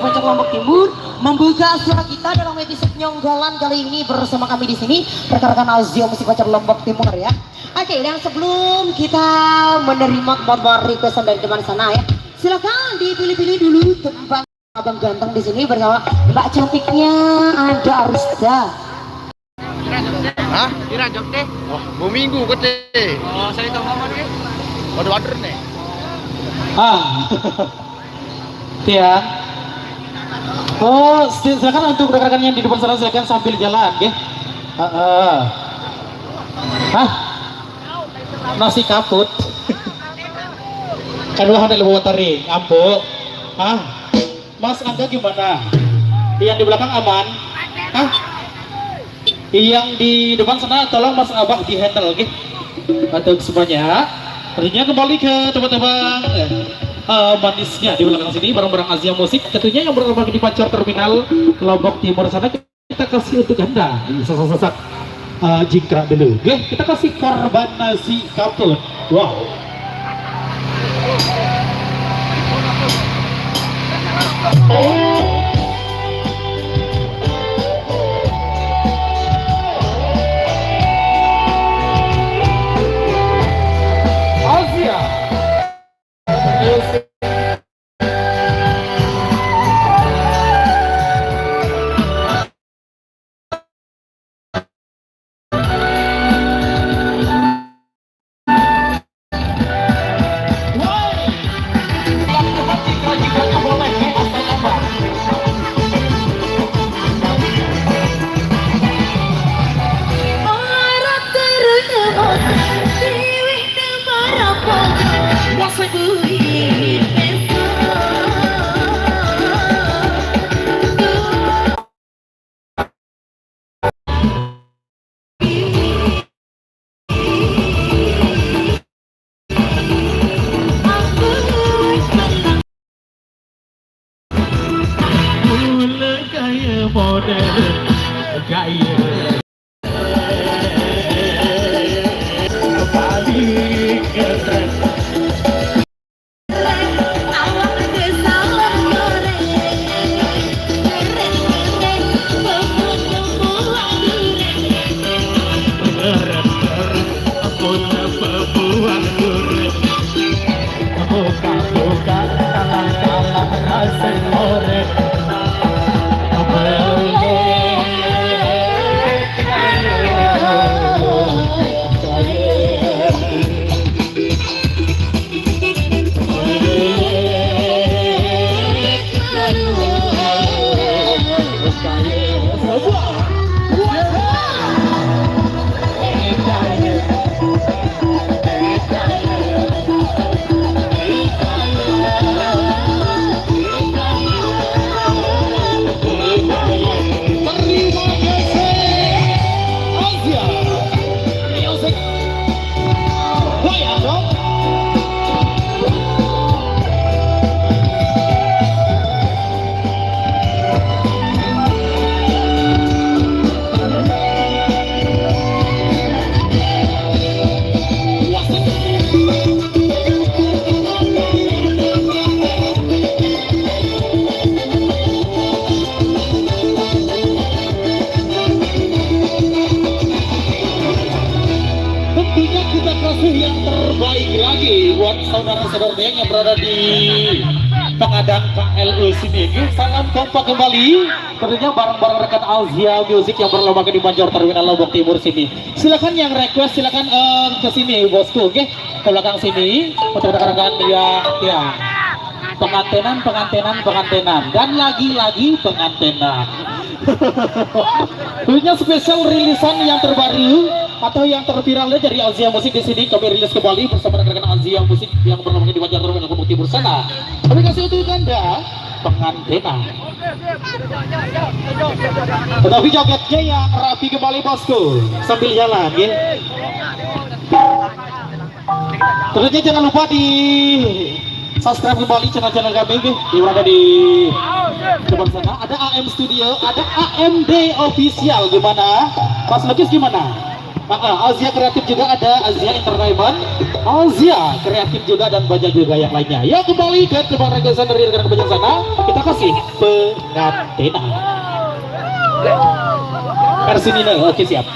Pojok Lombok Timur membuka suara kita dalam edisi penyonggolan kali ini bersama kami di sini rekan-rekan Azio Musik Pojok Lombok Timur ya. Oke, dan sebelum kita menerima kabar requestan dari teman sana ya, silakan dipilih-pilih dulu tembang abang ganteng di sini bersama Mbak cantiknya ada Arista. Hah? Kira jok deh. Oh, mau minggu kete. Oh, saya tahu mama nih. Wader nih. Tiang. Oh, silakan untuk rekan-rekan yang di depan sana silakan sambil jalan, ya. Nasi kaput. Kan udah ada lewat taring, ampo. Mas Angga gimana? Yang di belakang aman? Yang di depan sana tolong Mas Abah di handle, oke? Untuk semuanya, artinya kembali ke tempat-tempat manisnya di belakang sini barang-barang Asia Musik. Tentunya yang berada di Pancor Terminal Lombok Timur sana kita kasih untuk Anda sasak jingkrak dulu, oke? Kita kasih korban nasi kaput. Wow. Saudara-saudara yang berada di pengadaan KLU sini, salam kompak kembali. Tentunya barang-barang rekan Azia Music yang berlomba di Pancor Terminal Lombok Timur sini. Silakan yang request silakan ke sini bosku, oke? Ke belakang sini untuk rekan-rekan yang pengantenan dan lagi-lagi pengantenan. Punya spesial rilisan yang terbaru atau yang terviral dari Azia Musik di sini kami rilis kembali bersama rekan-rekan Azia Musik yang berlomba di Pancor Terminal Lombok Timur sana. Kami kasih untuk Anda pengantenan. Tetapi jogetnya yang rapi kembali bosku sambil jalan, ya. Tentunya jangan lupa di subscribe kembali channel-channel kami yang berada di depan sana. Ada AM Studio, ada AMD Official. Gimana? Mas Lukis gimana? Azia Kreatif juga ada, Azia Entertainment, Azia Kreatif juga, dan banyak juga yang lainnya. Ya, kembali ke tempat regasan dari rekan kebanyakan sana, kita kasih pengantinan. Versi Nina, oke siap.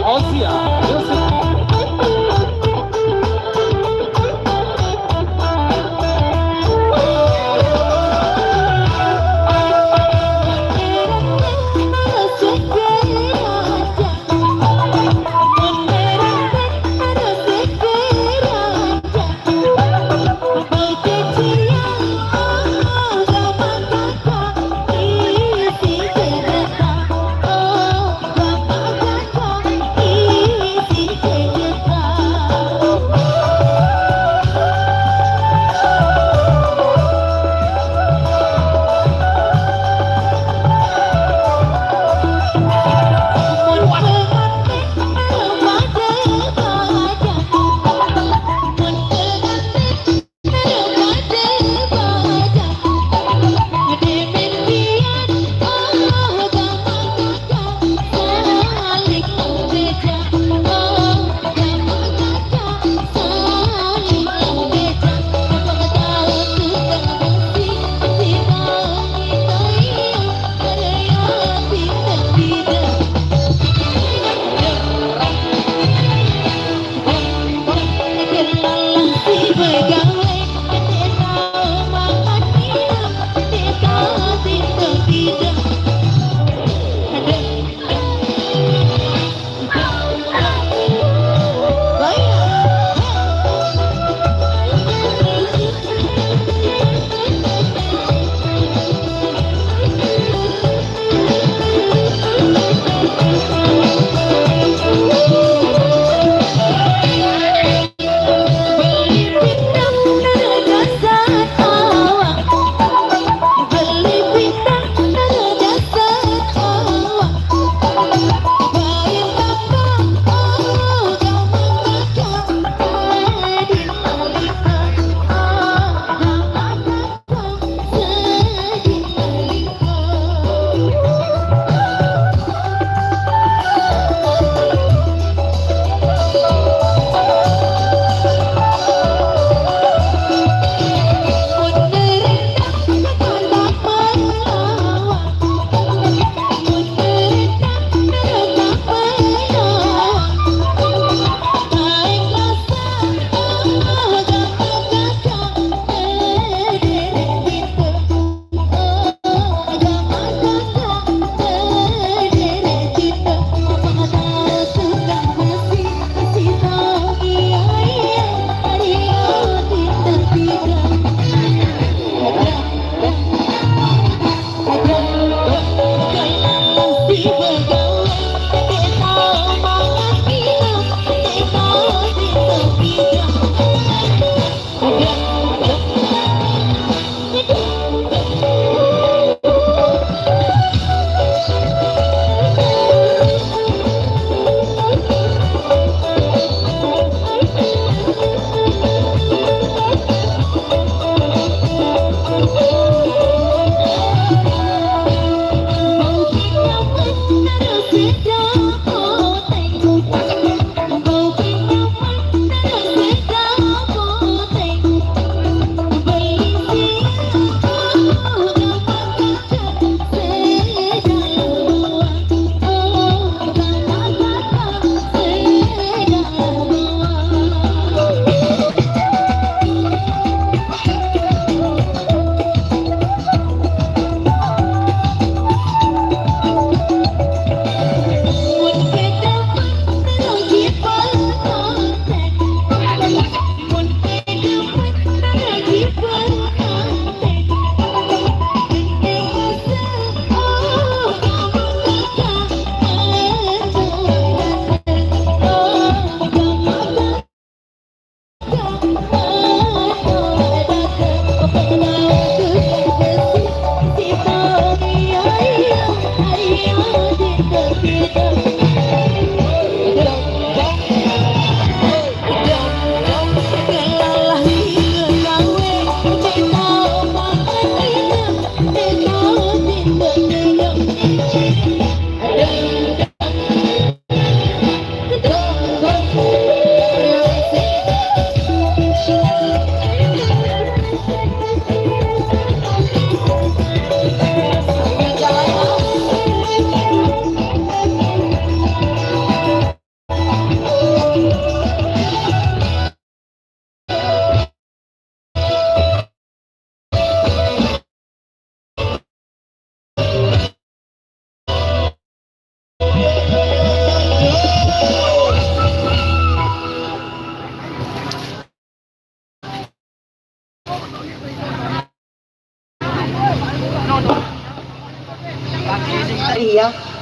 Azia Music.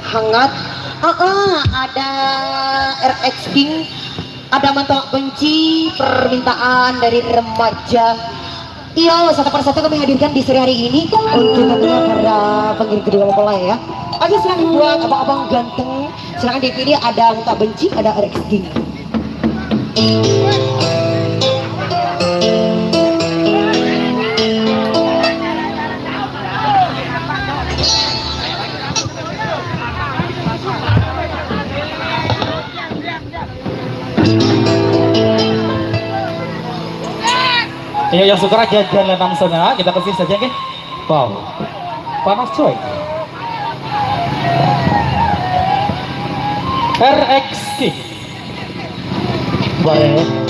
hangat. Ada RX King, ada mentok benci permintaan dari remaja. Iya, satu persatu kami hadirkan di sore hari ini untuk tentunya para pengirim kedua mempelai ya. Ayo silakan buat abang-abang ganteng, silakan dipilih, ada mentok benci, ada RX King. Ya yang suka aja jalan sana, kita kasih saja ke. Wow, panas coy. RXT. Boleh.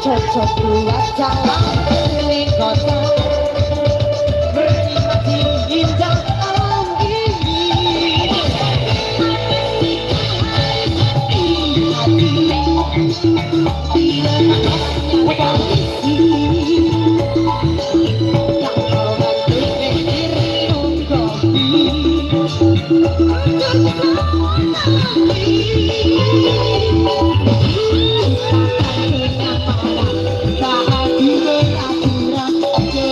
cocok buat jalan keliling kota, menikmati indah alam ini. Saat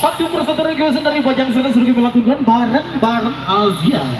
Satu persatu regulasi dari Bajang Sunan sudah melakukan bareng-bareng Azia.